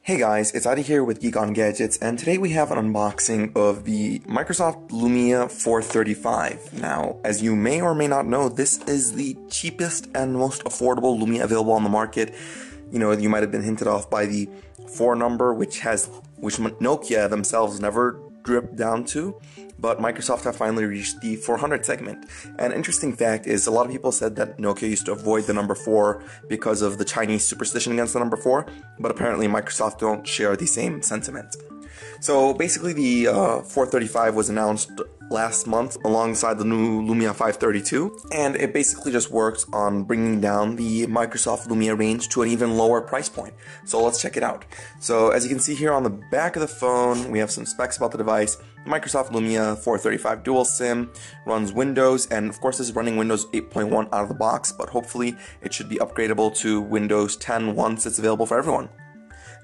Hey guys, it's Adi here with Geek on Gadgets, and today we have an unboxing of the Microsoft Lumia 435. Now, as you may or may not know, this is the cheapest and most affordable Lumia available on the market. You know, you might have been hinted off by the 4 number, which Nokia themselves never dripped down to, but Microsoft have finally reached the 400 segment. An interesting fact is a lot of people said that Nokia used to avoid the number 4 because of the Chinese superstition against the number 4, but apparently Microsoft don't share the same sentiment. So basically the 435 was announced last month alongside the new Lumia 532, and it basically just works on bringing down the Microsoft Lumia range to an even lower price point. So let's check it out. So as you can see here on the back of the phone, we have some specs about the device. Microsoft Lumia 435 dual SIM, runs Windows, and of course this is running Windows 8.1 out of the box, but hopefully it should be upgradable to Windows 10 once it's available for everyone.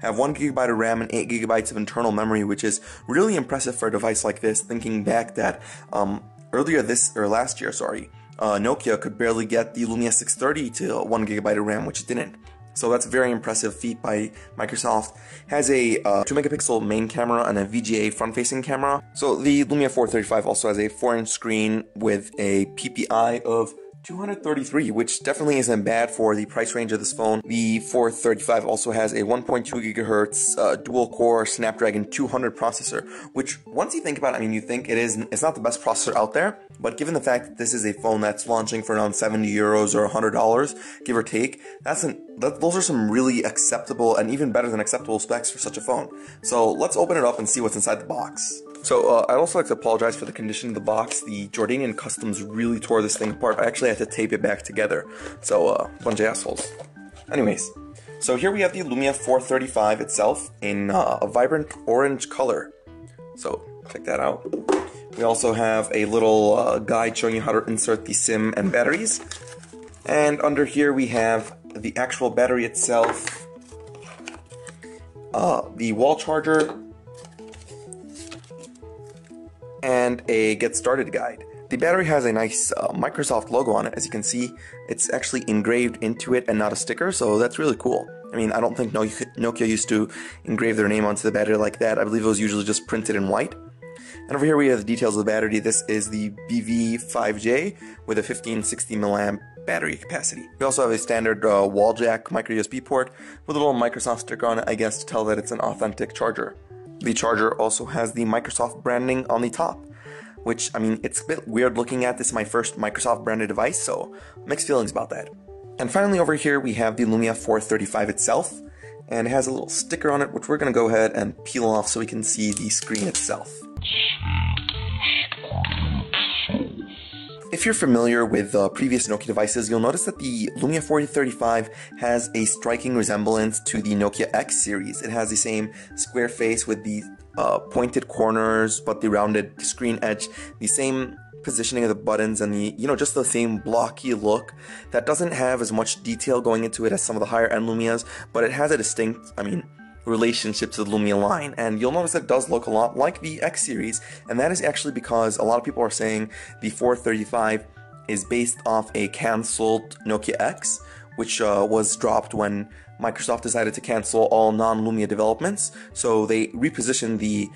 Have 1GB of RAM and 8GB of internal memory, which is really impressive for a device like this, thinking back that last year, Nokia could barely get the Lumia 630 to 1GB of RAM, which it didn't. So that's a very impressive feat by Microsoft. Has a 2-megapixel main camera and a VGA front-facing camera. So the Lumia 435 also has a 4-inch screen with a PPI of 233, which definitely isn't bad for the price range of this phone. The 435 also has a 1.2 GHz dual-core Snapdragon 200 processor, which once you think about it, I mean, you think it's not the best processor out there, but given the fact that this is a phone that's launching for around 70 euros or $100, give or take, those are some really acceptable and even better than acceptable specs for such a phone. So let's open it up and see what's inside the box. So I'd also like to apologize for the condition of the box. The Jordanian customs really tore this thing apart. I actually had to tape it back together. So, bunch of assholes. Anyways, so here we have the Lumia 435 itself in a vibrant orange color. So, check that out. We also have a little guide showing you how to insert the SIM and batteries. And under here we have the actual battery itself, the wall charger, and a get started guide. The battery has a nice Microsoft logo on it. As you can see, it's actually engraved into it and not a sticker, so that's really cool. I mean, I don't think Nokia used to engrave their name onto the battery like that. I believe it was usually just printed in white. And over here we have the details of the battery. This is the BV5J with a 1560 mAh battery capacity. We also have a standard wall jack micro USB port with a little Microsoft sticker on it, I guess, to tell that it's an authentic charger. The charger also has the Microsoft branding on the top, which, I mean, it's a bit weird looking at. This is my first Microsoft branded device, so mixed feelings about that. And finally over here we have the Lumia 435 itself, and it has a little sticker on it, which we're going to go ahead and peel off so we can see the screen itself. If you're familiar with previous Nokia devices, you'll notice that the Lumia 435 has a striking resemblance to the Nokia X series. It has the same square face with the pointed corners, but the rounded screen edge, the same positioning of the buttons, and just the same blocky look that doesn't have as much detail going into it as some of the higher end Lumias, but it has a distinct, relationship to the Lumia line, and you'll notice that it does look a lot like the X series, and that is actually because a lot of people are saying the 435 is based off a cancelled Nokia X, which was dropped when Microsoft decided to cancel all non-Lumia developments, so they repositioned the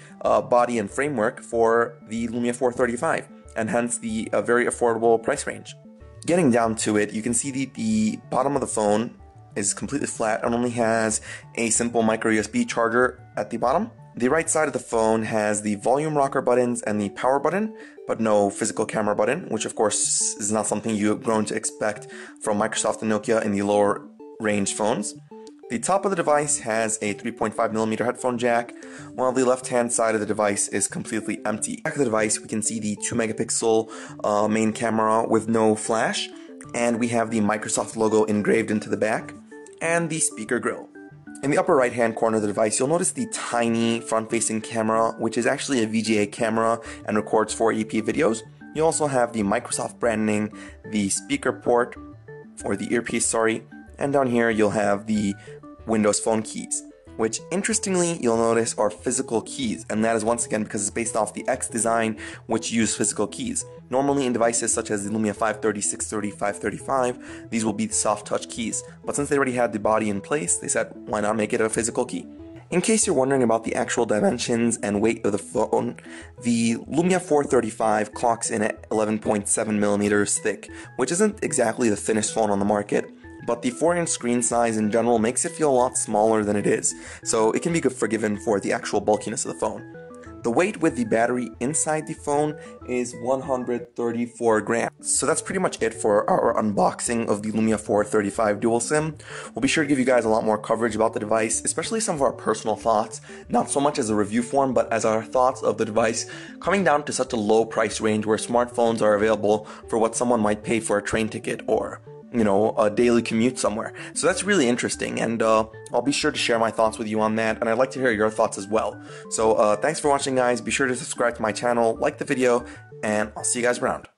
body and framework for the Lumia 435, and hence the very affordable price range. Getting down to it, you can see the bottom of the phone is completely flat and only has a simple micro USB charger at the bottom. The right side of the phone has the volume rocker buttons and the power button, but no physical camera button, which of course is not something you've grown to expect from Microsoft and Nokia in the lower range phones. The top of the device has a 3.5mm headphone jack, while the left-hand side of the device is completely empty. Back of the device, we can see the 2-megapixel main camera with no flash, and we have the Microsoft logo engraved into the back, and the speaker grill. In the upper right hand corner of the device, you'll notice the tiny front-facing camera, which is actually a VGA camera and records 480p videos. You also have the Microsoft branding, the speaker port, or the earpiece, and down here you'll have the Windows Phone keys, which interestingly you'll notice are physical keys, and that is once again because it's based off the X design, which use physical keys. Normally in devices such as the Lumia 530, 630, 535, these will be soft touch keys, but since they already had the body in place, they said why not make it a physical key. In case you're wondering about the actual dimensions and weight of the phone, the Lumia 435 clocks in at 11.7 millimeters thick, which isn't exactly the thinnest phone on the market, but the 4-inch screen size in general makes it feel a lot smaller than it is, so it can be forgiven for the actual bulkiness of the phone. The weight with the battery inside the phone is 134 grams. So that's pretty much it for our unboxing of the Lumia 435 dual SIM. We'll be sure to give you guys a lot more coverage about the device, especially some of our personal thoughts, not so much as a review form, but as our thoughts of the device coming down to such a low price range where smartphones are available for what someone might pay for a train ticket or a daily commute somewhere. So that's really interesting, and I'll be sure to share my thoughts with you on that, and I'd like to hear your thoughts as well. So thanks for watching, guys. Be sure to subscribe to my channel, like the video, and I'll see you guys around.